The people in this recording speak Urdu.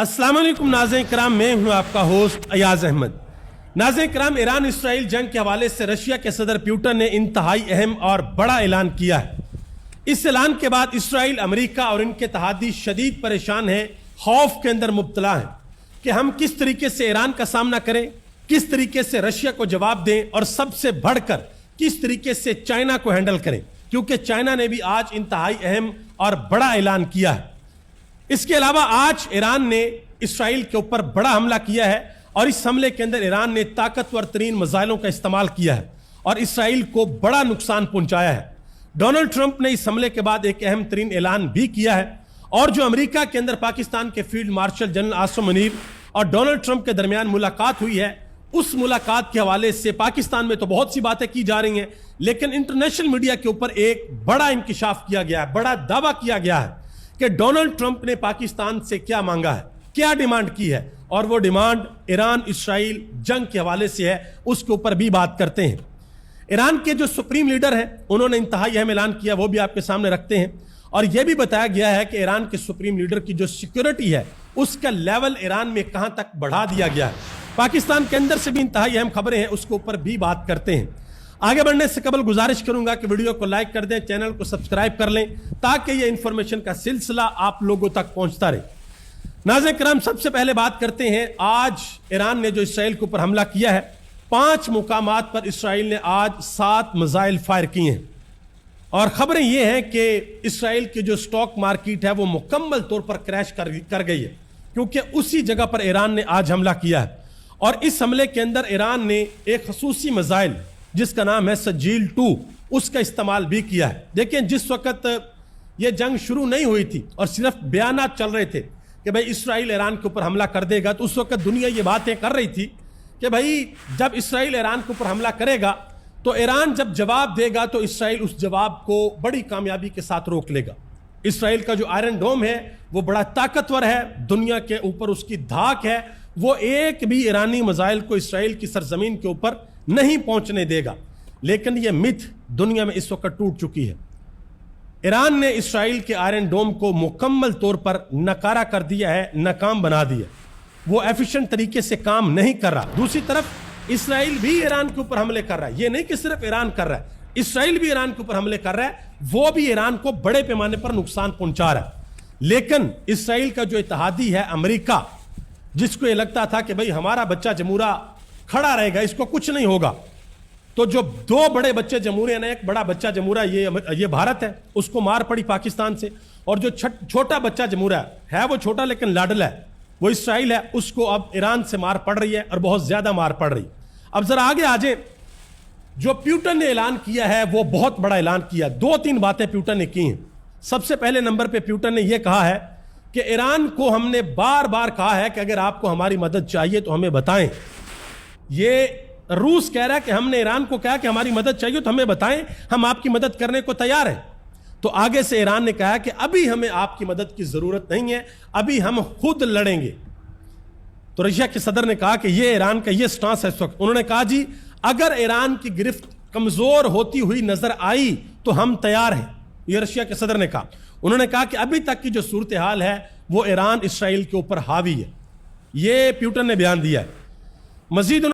السلام علیکم ناظرین کرام، میں ہوں آپ کا ہوسٹ ایاز احمد۔ ناظرین کرام، ایران اسرائیل جنگ کے حوالے سے رشیا کے صدر پیوٹن نے انتہائی اہم اور بڑا اعلان کیا ہے۔ اس اعلان کے بعد اسرائیل، امریکہ اور ان کے اتحادی شدید پریشان ہیں، خوف کے اندر مبتلا ہیں کہ ہم کس طریقے سے ایران کا سامنا کریں، کس طریقے سے رشیا کو جواب دیں اور سب سے بڑھ کر کس طریقے سے چائنا کو ہینڈل کریں، کیونکہ چائنا نے بھی آج انتہائی اہم اور بڑا اعلان کیا ہے۔ اس کے علاوہ آج ایران نے اسرائیل کے اوپر بڑا حملہ کیا ہے اور اس حملے کے اندر ایران نے طاقتور ترین میزائلوں کا استعمال کیا ہے اور اسرائیل کو بڑا نقصان پہنچایا ہے۔ ڈونلڈ ٹرمپ نے اس حملے کے بعد ایک اہم ترین اعلان بھی کیا ہے، اور جو امریکہ کے اندر پاکستان کے field marshal general Asim Munir اور ڈونلڈ ٹرمپ کے درمیان ملاقات ہوئی ہے، اس ملاقات کے حوالے سے پاکستان میں تو بہت سی باتیں کی جا رہی ہیں، لیکن انٹرنیشنل میڈیا کے اوپر ایک بڑا انکشاف کیا گیا ہے، بڑا دعویٰ کیا گیا ہے کہ ڈونلڈ ٹرمپ نے پاکستان سے کیا مانگا ہے، کیا ڈیمانڈ کی ہے، اور وہ ڈیمانڈ ایران اسرائیل جنگ کے حوالے سے ہے۔ اس کے اوپر بھی بات کرتے ہیں۔ ایران کے جو سپریم لیڈر ہیں، انہوں نے انتہائی اہم اعلان کیا، وہ بھی آپ کے سامنے رکھتے ہیں، اور یہ بھی بتایا گیا ہے کہ ایران کے سپریم لیڈر کی جو سیکیورٹی ہے اس کا لیول ایران میں کہاں تک بڑھا دیا گیا ہے۔ پاکستان کے اندر سے بھی انتہائی اہم خبریں ہیں، اس کے اوپر بھی بات کرتے ہیں۔ آگے بڑھنے سے قبل گزارش کروں گا کہ ویڈیو کو لائک کر دیں، چینل کو سبسکرائب کر لیں تاکہ یہ انفارمیشن کا سلسلہ آپ لوگوں تک پہنچتا رہے۔ ناظرین کرام، سب سے پہلے بات کرتے ہیں، آج ایران نے جو اسرائیل کے اوپر حملہ کیا ہے، 5 مقامات پر اسرائیل نے آج 7 میزائل فائر کیے ہیں، اور خبریں یہ ہیں کہ اسرائیل کی جو سٹاک مارکیٹ ہے وہ مکمل طور پر کریش کر گئی ہے، کیونکہ اسی جگہ پر ایران نے آج حملہ کیا ہے۔ اور اس حملے کے اندر ایران نے ایک خصوصی میزائل جس کا نام ہے سجیل 2، اس کا استعمال بھی کیا ہے۔ دیکھیں، جس وقت یہ جنگ شروع نہیں ہوئی تھی اور صرف بیانات چل رہے تھے کہ بھائی اسرائیل ایران کے اوپر حملہ کر دے گا، تو اس وقت دنیا یہ باتیں کر رہی تھی کہ بھائی جب اسرائیل ایران کے اوپر حملہ کرے گا تو ایران جب جواب دے گا تو اسرائیل اس جواب کو بڑی کامیابی کے ساتھ روک لے گا۔ اسرائیل کا جو آئرن ڈوم ہے وہ بڑا طاقتور ہے، دنیا کے اوپر اس کی دھاک ہے، وہ ایک بھی ایرانی میزائل کو اسرائیل کی سرزمین کے اوپر نہیں پہنچنے دے گا۔ لیکن یہ متھ دنیا میں اس وقت ٹوٹ چکی ہے۔ ایران نے اسرائیل کے آئرن ڈوم کو مکمل طور پر ناکارہ کر دیا ہے، ناکام بنا دیا، وہ ایفیشنٹ طریقے سے کام نہیں کر رہا۔ دوسری طرف اسرائیل بھی ایران کے اوپر حملے کر رہا ہے، یہ نہیں کہ صرف ایران کر رہا ہے، اسرائیل بھی ایران کے اوپر حملے کر رہا ہے، وہ بھی ایران کو بڑے پیمانے پر نقصان پہنچا رہا ہے۔ لیکن اسرائیل کا جو اتحادی ہے امریکہ، جس کو یہ لگتا تھا کہ بھئی ہمارا بچہ جمہوریہ کھڑا رہے گا، اس کو کچھ نہیں ہوگا، تو جو 2 بڑے بچے جمہوریہ نے، ایک بڑا بچہ جمہوریہ یہ بھارت ہے، اس کو مار پڑی پاکستان سے، اور جو چھوٹا بچہ جمہوریہ ہے وہ چھوٹا لیکن لاڈلا ہے، وہ اسرائیل ہے، اس کو اب ایران سے مار پڑ رہی ہے اور بہت زیادہ مار پڑ رہی ہے۔ اب ذرا آگے آ جائیں، جو پیوٹن نے اعلان کیا ہے وہ بہت بڑا اعلان کیا، 2-3 باتیں پیوٹن نے کی ہیں۔ سب سے پہلے نمبر پہ پیوٹن نے یہ کہا ہے کہ ایران کو ہم نے بار بار کہا ہے کہ اگر آپ کو ہماری مدد چاہیے تو ہمیں بتائیں۔ یہ روس کہہ رہا ہے کہ ہم نے ایران کو کہا کہ ہماری مدد چاہیے تو ہمیں بتائیں، ہم آپ کی مدد کرنے کو تیار ہیں۔ تو آگے سے ایران نے کہا کہ ابھی ہمیں آپ کی مدد کی ضرورت نہیں ہے، ابھی ہم خود لڑیں گے۔ تو رشیا کے صدر نے کہا کہ یہ ایران کا یہ سٹانس ہے اس وقت۔ انہوں نے کہا جی اگر ایران کی گرفت کمزور ہوتی ہوئی نظر آئی تو ہم تیار ہیں، یہ رشیا کے صدر نے کہا۔ انہوں نے کہا کہ ابھی تک کی جو صورتحال ہے وہ ایران اسرائیل کے اوپر حاوی ہے، یہ پیوٹن نے بیان دیا ہے۔ مزید